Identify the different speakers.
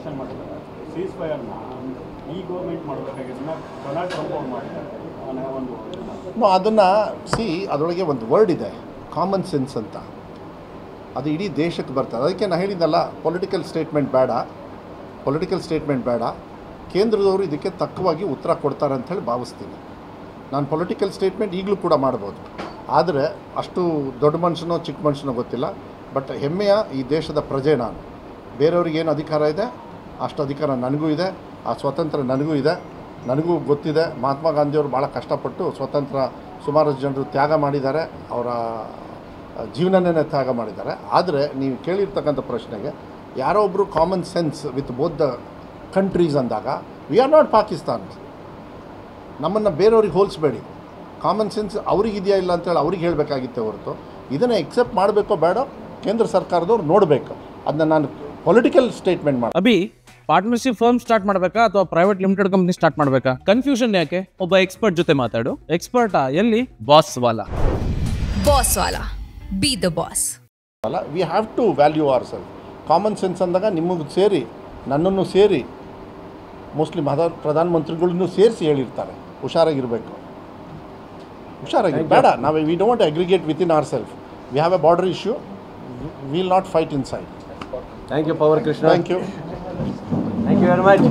Speaker 1: Question ಮಾಡಿದ್ದಾರೆ. Seize ಫೈರ್ನ ಈ government ಮಾಡಬೇಕಾಗಿದ್ದನ್ನ Donald Trump ಅವ್ರು ಮಾಡಿದ್ದಾರೆ ಒಂದು
Speaker 2: ಅದನ್ನು ಅದರೊಳಗೆ ಒಂದು ವರ್ಡ್ ಇದೆ, ಕಾಮನ್ ಸೆನ್ಸ್ ಅಂತ. ಅದು ಇಡೀ ದೇಶಕ್ಕೆ ಬರ್ತದೆ. ಅದಕ್ಕೆ ನಾನು ಹೇಳಿದ್ದಲ್ಲ, ಪೊಲಿಟಿಕಲ್ ಸ್ಟೇಟ್ಮೆಂಟ್ ಬೇಡ, ಕೇಂದ್ರದವರು ಇದಕ್ಕೆ ತಕ್ಕವಾಗಿ ಉತ್ತರ ಕೊಡ್ತಾರೆ ಅಂಥೇಳಿ ಭಾವಿಸ್ತೀನಿ. ನಾನು ಪೊಲಿಟಿಕಲ್ ಸ್ಟೇಟ್ಮೆಂಟ್ ಈಗಲೂ ಕೂಡ ಮಾಡ್ಬೋದು, ಆದರೆ ಅಷ್ಟು ದೊಡ್ಡ ಮನುಷ್ಯನೋ ಚಿಕ್ಕ ಮನುಷ್ಯನೋ ಗೊತ್ತಿಲ್ಲ. ಬಟ್ ಹೆಮ್ಮೆಯ ಈ ದೇಶದ ಪ್ರಜೆ ನಾನು. ಬೇರೆಯವ್ರಿಗೆ ಏನು ಅಧಿಕಾರ ಇದೆ ಅಷ್ಟು ಅಧಿಕಾರ ನನಗೂ ಇದೆ, ಆ ಸ್ವಾತಂತ್ರ್ಯ ನನಗೂ ಇದೆ. ನನಗೂ ಗೊತ್ತಿದೆ, ಮಹಾತ್ಮ ಗಾಂಧಿಯವರು ಭಾಳ ಕಷ್ಟಪಟ್ಟು ಸ್ವತಂತ್ರ ಸುಮಾರು ಜನರು ತ್ಯಾಗ ಮಾಡಿದ್ದಾರೆ, ಅವರ ಜೀವನನೇ ತ್ಯಾಗ ಮಾಡಿದ್ದಾರೆ. ಆದರೆ ನೀವು ಕೇಳಿರ್ತಕ್ಕಂಥ ಪ್ರಶ್ನೆಗೆ ಯಾರೋ ಒಬ್ಬರು common sense with both the countries ಅಂದಾಗ ವಿ ಆರ್ ನಾಟ್ ಪಾಕಿಸ್ತಾನ್. ನಮ್ಮನ್ನು ಬೇರೆಯವ್ರಿಗೆ ಹೋಲಿಸ್ಬೇಡಿ. ಕಾಮನ್ ಸೆನ್ಸ್ ಅವ್ರಿಗಿದೆಯಾ ಇಲ್ಲ ಅಂತೇಳಿ ಅವ್ರಿಗೆ ಹೇಳಬೇಕಾಗಿತ್ತೆ ಹೊರತು ಇದನ್ನು ಎಕ್ಸೆಪ್ಟ್ ಮಾಡಬೇಕೋ ಬೇಡ ಕೇಂದ್ರ ಸರ್ಕಾರದವ್ರು ನೋಡಬೇಕು. ಅದನ್ನ ನಾನು ಪೊಲಿಟಿಕಲ್ ಸ್ಟೇಟ್ಮೆಂಟ್ ಮಾಡಿ
Speaker 3: ಅಭಿ ಪಾರ್ಟ್ನರ್ಶಿಪ್ ಫರ್ಮ್ ಸ್ಟಾರ್ಟ್ ಮಾಡಬೇಕಾ ಅಥವಾ ಪ್ರೈವೇಟ್ ಲಿಮಿಟೆಡ್ ಕಂಪನಿ ಸ್ಟಾರ್ಟ್ ಮಾಡಬೇಕಾ? ಕನ್ಫ್ಯೂಷನ್ ಯಾಕೆ? ಒಬ್ಬ ಎಕ್ಸ್ಪರ್ಟ್ ಜೊತೆ ಮಾತಾಡು. ಎಕ್ಸ್ಪರ್ಟಾ? ಎಲ್ಲಿ? ಬಾಸ್ ವಾಲಾ.
Speaker 4: Be the boss.
Speaker 2: ಅಲ್ಲ, we have to value our self. Common sense ಅಂದಾಗ ನಿಮಗೆ ಸೇರಿ, ನನ್ನನ್ನು ಸೇರಿ, ಮೋಸ್ಟ್ಲಿ ಪ್ರಧಾನಮಂತ್ರಿಗಳನ್ನೂ ಸೇರಿಸಿ ಹೇಳಿರ್ತಾರೆ ಹುಷಾರಾಗಿರಬೇಕು. ಬೇಡ, ನಾವು we don't aggregate within our self. We have a border issue, will not fight inside.
Speaker 5: Thank you Pavan Krishna.
Speaker 2: Thank you
Speaker 5: very much.